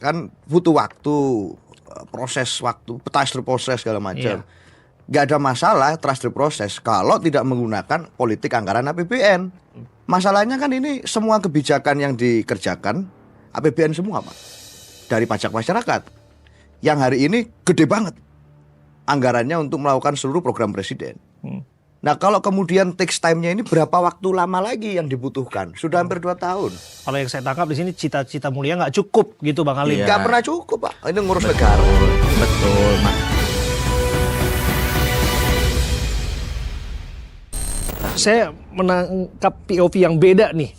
kan butuh waktu, proses waktu, trust proses segala macam. Nggak ada masalah trust proses kalau tidak menggunakan politik anggaran APBN. Masalahnya kan ini semua kebijakan yang dikerjakan APBN semua, Pak. Dari pajak masyarakat. Yang hari ini gede banget anggarannya untuk melakukan seluruh program presiden. Nah kalau kemudian takes time-nya ini berapa waktu lama lagi yang dibutuhkan? Sudah hampir 2 tahun. Kalau yang saya tangkap di sini cita-cita mulia nggak cukup gitu Bang Halim. Nggak pernah cukup, Pak. Ini ngurus negara. Betul, Mas. Saya menangkap POV yang beda nih,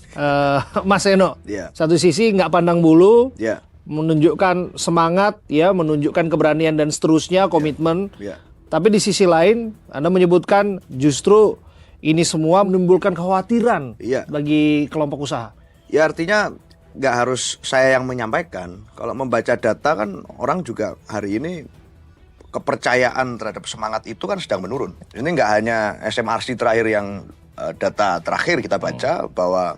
Mas Seno. Iya. Satu sisi nggak pandang bulu, Ya. menunjukkan semangat, ya, menunjukkan keberanian dan seterusnya, komitmen. Ya. Tapi di sisi lain, Anda menyebutkan justru ini semua menimbulkan kekhawatiran Iya. bagi kelompok usaha. Ya artinya nggak harus saya yang menyampaikan. Kalau membaca data kan orang juga hari ini kepercayaan terhadap semangat itu kan sedang menurun. Ini nggak hanya SMRC terakhir yang data terakhir kita baca bahwa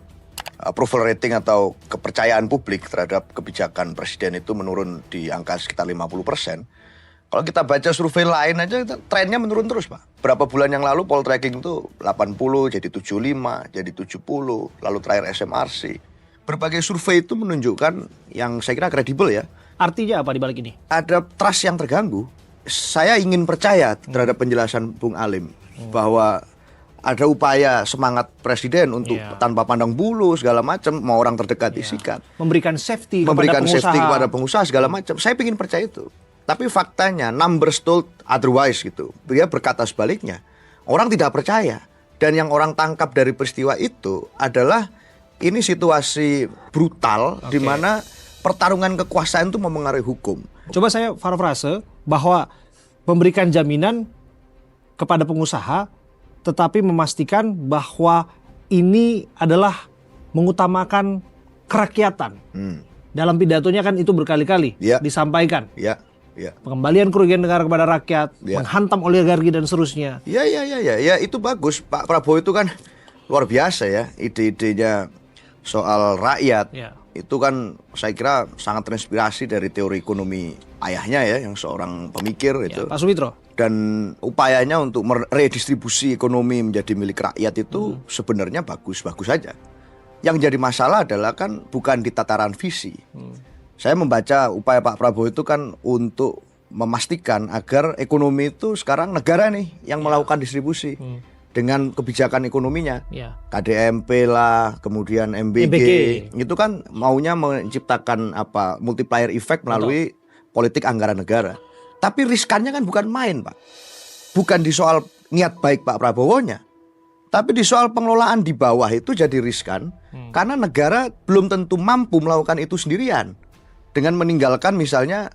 approval rating atau kepercayaan publik terhadap kebijakan presiden itu menurun di angka sekitar 50%. Kalau kita baca survei lain aja trennya menurun terus, Pak. Berapa bulan yang lalu poll tracking itu 80 jadi 75, jadi 70, lalu terakhir SMRC. Berbagai survei itu menunjukkan yang saya kira kredibel ya. Artinya apa di balik ini? Ada trust yang terganggu. Saya ingin percaya terhadap penjelasan Bung Alim bahwa ada upaya semangat presiden untuk tanpa pandang bulu segala macam, mau orang terdekat disikat, Memberikan safety memberikan kepada pengusaha. safety kepada pengusaha segala macam. Saya ingin percaya itu. Tapi faktanya numbers told otherwise gitu. Dia berkata sebaliknya. Orang tidak percaya. Dan yang orang tangkap dari peristiwa itu adalah ini situasi brutal di mana pertarungan kekuasaan itu memengaruhi hukum. Coba saya parafrase bahwa memberikan jaminan kepada pengusaha tetapi memastikan bahwa ini adalah mengutamakan kerakyatan. Dalam pidatonya kan itu berkali-kali disampaikan. Ya. Pengembalian kerugian negara kepada rakyat, menghantam oligarki dan seterusnya. Ya itu bagus. Pak Prabowo itu kan luar biasa ya, ide-idenya soal rakyat. Itu kan saya kira sangat terinspirasi dari teori ekonomi ayahnya ya, yang seorang pemikir itu. Pak Sumitro. Dan upayanya untuk meredistribusi ekonomi menjadi milik rakyat itu sebenarnya bagus-bagus saja. Yang jadi masalah adalah kan bukan di tataran visi. Saya membaca upaya Pak Prabowo itu kan untuk memastikan agar ekonomi itu sekarang negara nih yang melakukan distribusi dengan kebijakan ekonominya. KDMP lah, kemudian MBG. Itu kan maunya menciptakan multiplier effect melalui politik anggaran negara. Tapi riskannya kan bukan main, Pak. Bukan di soal niat baik Pak Prabowo-nya. Tapi di soal pengelolaan di bawah itu jadi riskan karena negara belum tentu mampu melakukan itu sendirian. Dengan meninggalkan misalnya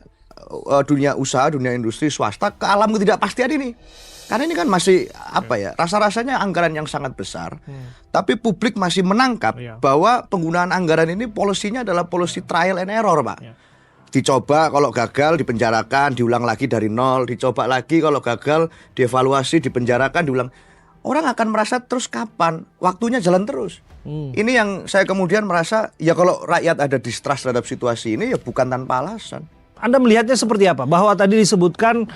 dunia usaha, dunia industri swasta ke alam ketidakpastian ini. Karena ini kan masih rasa-rasanya anggaran yang sangat besar. Tapi publik masih menangkap bahwa penggunaan anggaran ini polisinya adalah polisi trial and error, Pak. Dicoba kalau gagal dipenjarakan, diulang lagi dari nol, dicoba lagi kalau gagal dievaluasi, dipenjarakan, diulang. Orang akan merasa terus kapan? Waktunya jalan terus. Ini yang saya kemudian merasa ya kalau rakyat ada distrust terhadap situasi ini ya bukan tanpa alasan. Anda melihatnya seperti apa? Bahwa tadi disebutkan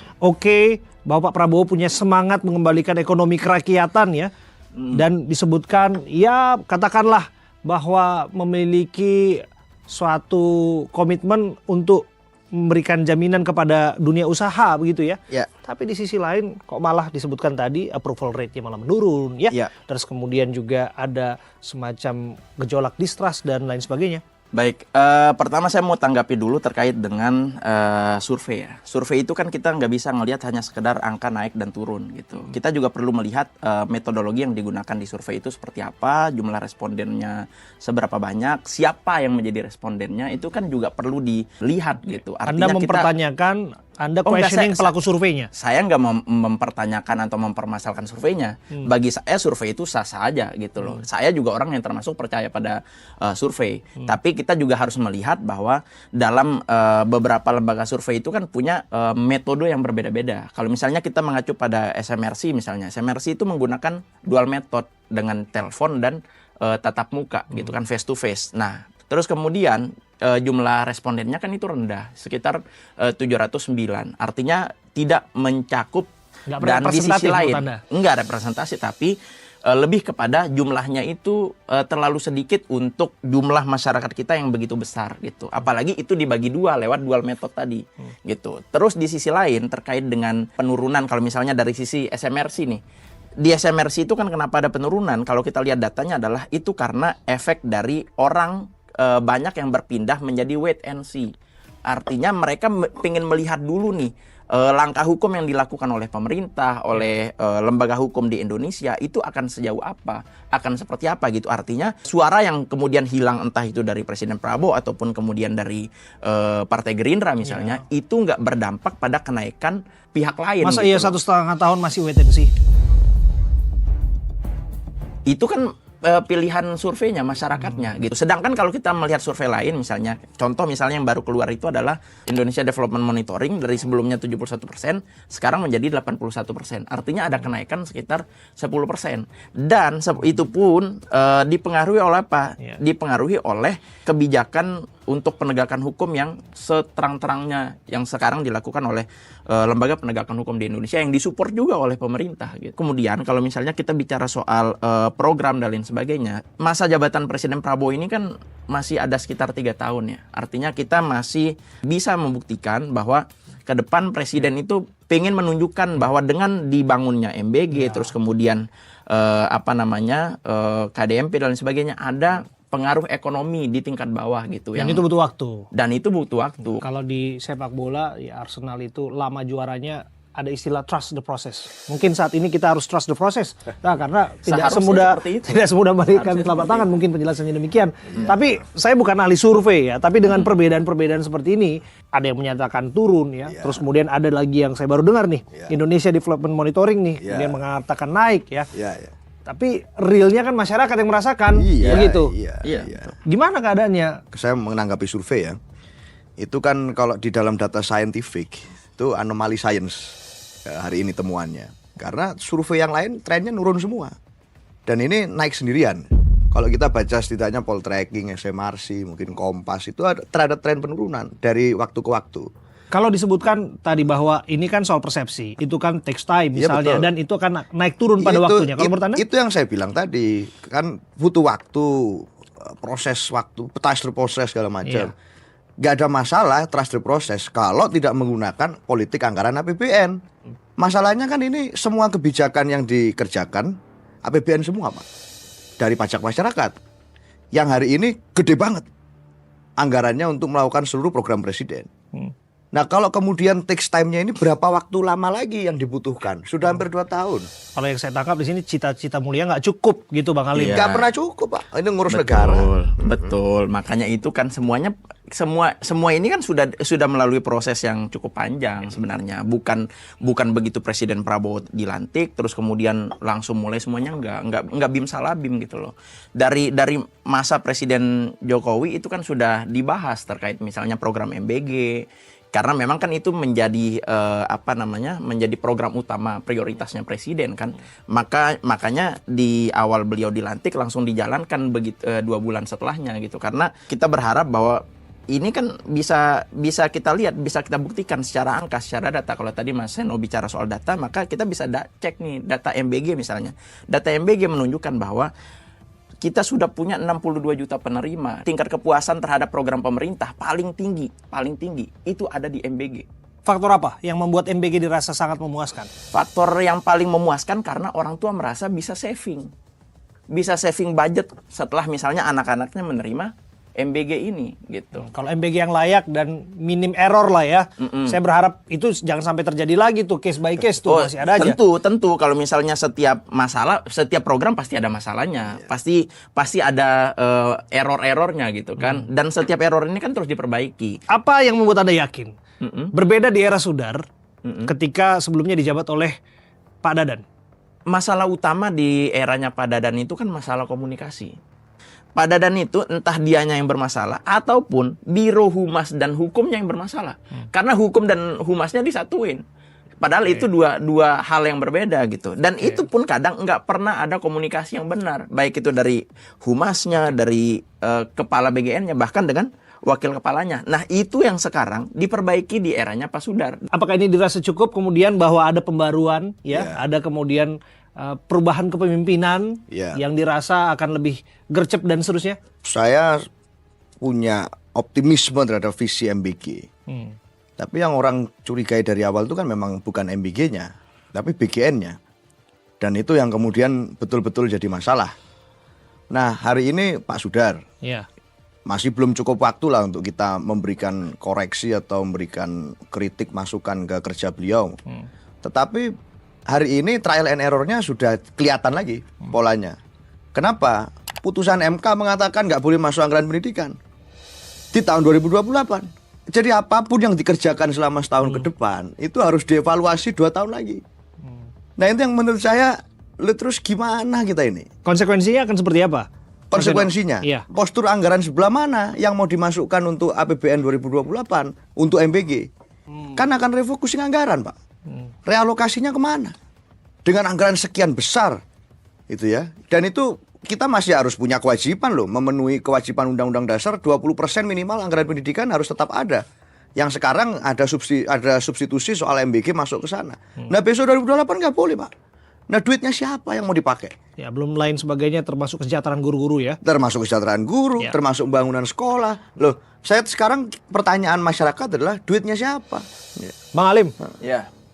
bahwa Pak Prabowo punya semangat mengembalikan ekonomi kerakyatan ya. Dan disebutkan ya katakanlah bahwa memiliki suatu komitmen untuk memberikan jaminan kepada dunia usaha begitu ya. Tapi di sisi lain kok malah disebutkan tadi approval rate-nya malah menurun ya. Terus kemudian juga ada semacam gejolak distrust dan lain sebagainya. Baik, pertama saya mau tanggapi dulu terkait dengan survei ya. Survei itu kan kita nggak bisa ngelihat hanya sekedar angka naik dan turun gitu. Kita juga perlu melihat metodologi yang digunakan di survei itu seperti apa, jumlah respondennya seberapa banyak, siapa yang menjadi respondennya, itu kan juga perlu dilihat gitu. Anda Artinya mempertanyakan, Anda questioning pelaku surveinya? Saya nggak mempertanyakan atau mempermasalahkan surveinya. Bagi saya survei itu sah-sah aja gitu loh. Saya juga orang yang termasuk percaya pada survei. Tapi kita juga harus melihat bahwa dalam beberapa lembaga survei itu kan punya metode yang berbeda-beda. Kalau misalnya kita mengacu pada SMRC misalnya, SMRC itu menggunakan dual method dengan telepon dan tatap muka gitu kan, face to face. Nah, Terus kemudian jumlah respondennya kan itu rendah, sekitar 709. Artinya tidak mencakup, Nggak dan di sisi representatif lain menurut Anda? enggak representasi, tapi lebih kepada jumlahnya itu terlalu sedikit untuk jumlah masyarakat kita yang begitu besar gitu. Apalagi itu dibagi dua lewat dual method tadi gitu. Terus di sisi lain terkait dengan penurunan, kalau misalnya dari sisi SMRC nih. Di SMRC itu kan kenapa ada penurunan? Kalau kita lihat datanya adalah itu karena efek dari orang banyak yang berpindah menjadi wait and see. Artinya mereka pengen melihat dulu nih langkah hukum yang dilakukan oleh pemerintah, oleh lembaga hukum di Indonesia itu akan sejauh apa, akan seperti apa gitu. Artinya suara yang kemudian hilang entah itu dari Presiden Prabowo ataupun kemudian dari Partai Gerindra misalnya, itu nggak berdampak pada kenaikan pihak lain. Masa gitu iya loh. 1,5 tahun masih wait and see? Itu kan pilihan surveinya masyarakatnya gitu. Sedangkan kalau kita melihat survei lain misalnya, contoh misalnya yang baru keluar itu adalah Indonesia Development Monitoring, dari sebelumnya 71%, sekarang menjadi 81%. Artinya ada kenaikan sekitar 10%. Dan itu pun dipengaruhi oleh apa? Dipengaruhi oleh kebijakan untuk penegakan hukum yang seterang-terangnya yang sekarang dilakukan oleh lembaga penegakan hukum di Indonesia yang disupport juga oleh pemerintah gitu. Kemudian kalau misalnya kita bicara soal program dan lain sebagainya, masa jabatan Presiden Prabowo ini kan masih ada sekitar 3 tahun ya. Artinya kita masih bisa membuktikan bahwa ke depan Presiden itu pengen menunjukkan bahwa dengan dibangunnya MBG terus kemudian KDMP dan lain sebagainya ada pengaruh ekonomi di tingkat bawah gitu. Dan itu butuh waktu. Dan itu butuh waktu. Kalau di sepak bola, ya Arsenal itu lama juaranya ada istilah trust the process. Mungkin saat ini kita harus trust the process. Nah, karena Seharusnya tidak semudah memberikan telapak tangan, mungkin penjelasannya demikian. Tapi saya bukan ahli survei ya, tapi dengan perbedaan-perbedaan seperti ini, ada yang menyatakan turun ya. Terus kemudian ada lagi yang saya baru dengar nih, Indonesia Development Monitoring nih, kemudian mengatakan naik ya. Tapi realnya kan masyarakat yang merasakan, begitu. Iya. Gimana keadaannya? Saya menanggapi survei ya. Itu kan kalau di dalam data scientific itu anomali science hari ini temuannya. Karena survei yang lain trennya nurun semua. Dan ini naik sendirian. Kalau kita baca setidaknya Poltreking, SMRC, mungkin Kompas itu ada tren penurunan dari waktu ke waktu. Kalau disebutkan tadi bahwa ini kan soal persepsi, itu kan takes time misalnya, dan itu akan naik turun pada waktunya. Kalau menurut Anda? Itu yang saya bilang tadi, kan butuh waktu, proses waktu, trust the process segala macam. Gak ada masalah trust the process kalau tidak menggunakan politik anggaran APBN. Masalahnya kan ini semua kebijakan yang dikerjakan APBN semua, Pak. Dari pajak masyarakat. Yang hari ini gede banget anggarannya untuk melakukan seluruh program presiden. Nah kalau kemudian takes time-nya ini berapa waktu lama lagi yang dibutuhkan? Sudah hampir 2 tahun. Kalau yang saya tangkap di sini cita-cita mulia nggak cukup gitu Bang Halim. Nggak pernah cukup Pak. Ini ngurus negara. Betul. Makanya itu kan semua ini kan sudah melalui proses yang cukup panjang sebenarnya. Bukan begitu Presiden Prabowo dilantik terus kemudian langsung mulai semuanya enggak bim salah bim gitu loh. Dari masa Presiden Jokowi itu kan sudah dibahas terkait misalnya program MBG. Karena memang kan itu menjadi menjadi program utama prioritasnya presiden kan. Makanya di awal beliau dilantik langsung dijalankan begitu 2 bulan setelahnya gitu. Karena kita berharap bahwa ini kan bisa kita lihat, bisa kita buktikan secara angka, secara data. Kalau tadi Mas Seno bicara soal data, maka kita bisa cek nih data MBG misalnya. Data MBG menunjukkan bahwa kita sudah punya 62 juta penerima. Tingkat kepuasan terhadap program pemerintah paling tinggi itu ada di MBG. Faktor apa yang membuat MBG dirasa sangat memuaskan? Faktor yang paling memuaskan karena orang tua merasa bisa saving budget setelah misalnya anak-anaknya menerima MBG ini gitu. Kalau MBG yang layak dan minim error lah ya. Saya berharap itu jangan sampai terjadi lagi tuh case by case tuh masih ada aja. Tentu kalau misalnya setiap program pasti ada masalahnya. Pasti ada error-errornya gitu kan. Dan setiap error ini kan terus diperbaiki. Apa yang membuat Anda yakin? Berbeda di era Sudar ketika sebelumnya dijabat oleh Pak Dadan. Masalah utama di eranya Pak Dadan itu kan masalah komunikasi. Pak Dadan itu entah dianya yang bermasalah ataupun Biro Humas dan Hukumnya yang bermasalah. Karena hukum dan humasnya disatuin. Padahal itu dua hal yang berbeda gitu. Dan itu pun kadang nggak pernah ada komunikasi yang benar. Baik itu dari humasnya, dari kepala BGN-nya, bahkan dengan wakil kepalanya. Nah itu yang sekarang diperbaiki di eranya Pak Sudar. Apakah ini dirasa cukup kemudian bahwa ada pembaruan, ada kemudian perubahan kepemimpinan yang dirasa akan lebih gercep dan seterusnya? Saya punya optimisme terhadap visi MBG. Tapi yang orang curigai dari awal itu kan memang bukan MBG-nya, tapi BGN-nya. Dan itu yang kemudian betul-betul jadi masalah. Nah hari ini Pak Sudar masih belum cukup waktu lah untuk kita memberikan koreksi atau memberikan kritik masukan ke kerja beliau. Tetapi hari ini trial and error-nya sudah kelihatan lagi polanya. Kenapa? Putusan MK mengatakan nggak boleh masuk anggaran pendidikan di tahun 2028. Jadi apapun yang dikerjakan selama setahun ke depan itu harus dievaluasi 2 tahun lagi. Nah itu yang menurut saya, terus gimana kita ini? Konsekuensinya akan seperti apa? Konsekuensinya, postur anggaran sebelah mana yang mau dimasukkan untuk APBN 2028 untuk MBG? Kan akan refocusing anggaran, Pak. Realokasinya kemana? Dengan anggaran sekian besar, itu ya. Dan itu kita masih harus punya kewajiban loh, memenuhi kewajiban Undang-Undang Dasar 20% minimal anggaran pendidikan harus tetap ada. Yang sekarang ada substitusi soal MBG masuk ke sana. Nah besok 2028 nggak boleh, Pak. Nah duitnya siapa yang mau dipakai? Ya belum lain sebagainya termasuk kesejahteraan guru-guru ya. Termasuk kesejahteraan guru, termasuk bangunan sekolah. Loh, saya sekarang pertanyaan masyarakat adalah duitnya siapa? Bang Alim,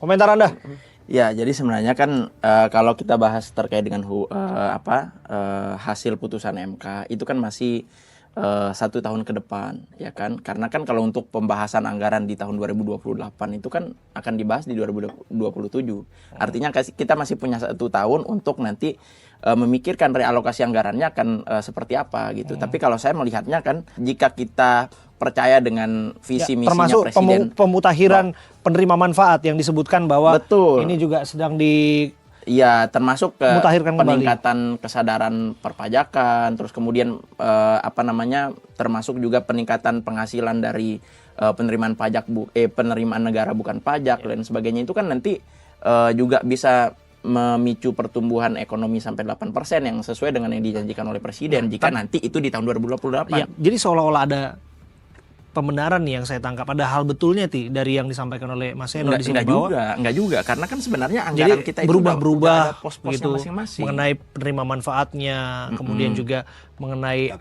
komentar Anda? Ya, jadi sebenarnya kan kalau kita bahas terkait dengan hasil putusan MK itu kan masih 1 tahun ke depan, ya kan? Karena kan kalau untuk pembahasan anggaran di tahun 2028 itu kan akan dibahas di 2027. Artinya kita masih punya 1 tahun untuk nanti memikirkan realokasi anggarannya akan seperti apa gitu. Tapi kalau saya melihatnya kan jika kita percaya dengan visi misinya termasuk Presiden, pemutakhiran penerima manfaat yang disebutkan bahwa ini juga sedang termasuk ke peningkatan kesadaran perpajakan, terus kemudian termasuk juga peningkatan penghasilan dari penerimaan pajak penerimaan negara bukan pajak dan sebagainya itu kan nanti juga bisa memicu pertumbuhan ekonomi sampai 8% yang sesuai dengan yang dijanjikan oleh Presiden jika nanti itu di tahun 2028. Ya, jadi seolah-olah ada pembenaran nih yang saya tangkap, ada hal betulnya dari yang disampaikan oleh Mas Eno di sini bahwa enggak juga karena kan sebenarnya anggaran kita itu berubah-berubah pos-posnya gitu masing-masing mengenai penerima manfaatnya, kemudian juga mengenai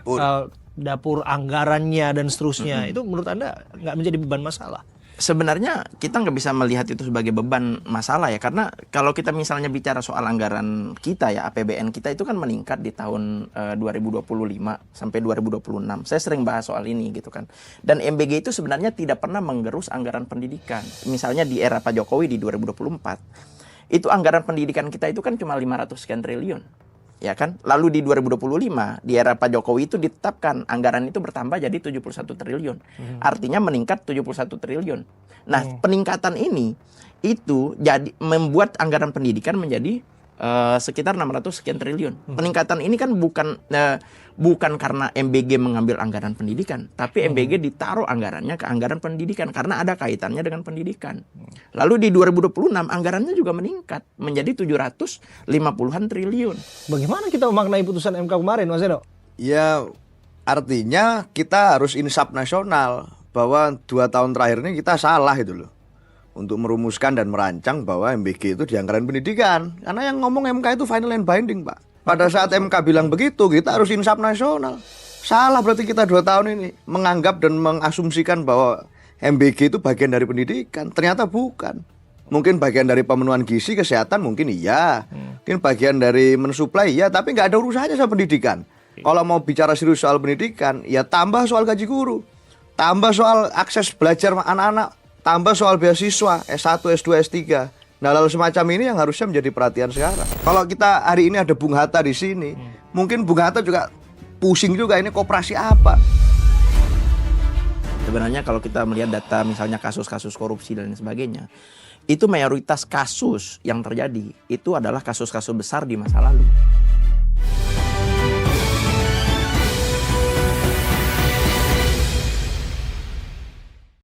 dapur anggarannya dan seterusnya. Itu menurut Anda nggak menjadi beban masalah? Sebenarnya kita nggak bisa melihat itu sebagai beban masalah ya, karena kalau kita misalnya bicara soal anggaran kita ya, APBN kita itu kan meningkat di tahun 2025 sampai 2026. Saya sering bahas soal ini gitu kan. Dan MBG itu sebenarnya tidak pernah menggerus anggaran pendidikan. Misalnya di era Pak Jokowi di 2024, itu anggaran pendidikan kita itu kan cuma 500 sekian triliun. Ya kan? Lalu di 2025 di era Pak Jokowi itu ditetapkan anggaran itu bertambah jadi 71 triliun. Artinya meningkat 71 triliun. Nah, peningkatan ini itu jadi membuat anggaran pendidikan menjadi sekitar 600 sekian triliun. Peningkatan ini kan bukan karena MBG mengambil anggaran pendidikan, tapi MBG ditaruh anggarannya ke anggaran pendidikan karena ada kaitannya dengan pendidikan. Lalu di 2026 anggarannya juga meningkat menjadi 750-an triliun. Bagaimana kita memaknai putusan MK kemarin, Mas Eno? Ya, artinya kita harus insaf nasional bahwa 2 tahun terakhir ini kita salah itu loh untuk merumuskan dan merancang bahwa MBG itu di anggaran pendidikan. Karena yang ngomong MK itu final and binding, Pak. Pada saat MK bilang begitu, kita harus insaf nasional. Salah berarti kita 2 tahun ini menganggap dan mengasumsikan bahwa MBG itu bagian dari pendidikan. Ternyata bukan. Mungkin bagian dari pemenuhan gizi, kesehatan mungkin iya. Mungkin bagian dari mensuplai iya, tapi nggak ada urusannya sama pendidikan. Kalau mau bicara serius soal pendidikan, ya tambah soal gaji guru, tambah soal akses belajar anak-anak, tambah soal beasiswa S1, S2, S3. Nah, lalu semacam ini yang harusnya menjadi perhatian sekarang. Kalau kita hari ini ada Bung Hatta di sini, mungkin Bung Hatta juga pusing juga ini koperasi apa. Sebenarnya kalau kita melihat data misalnya kasus-kasus korupsi dan sebagainya, itu mayoritas kasus yang terjadi itu adalah kasus-kasus besar di masa lalu.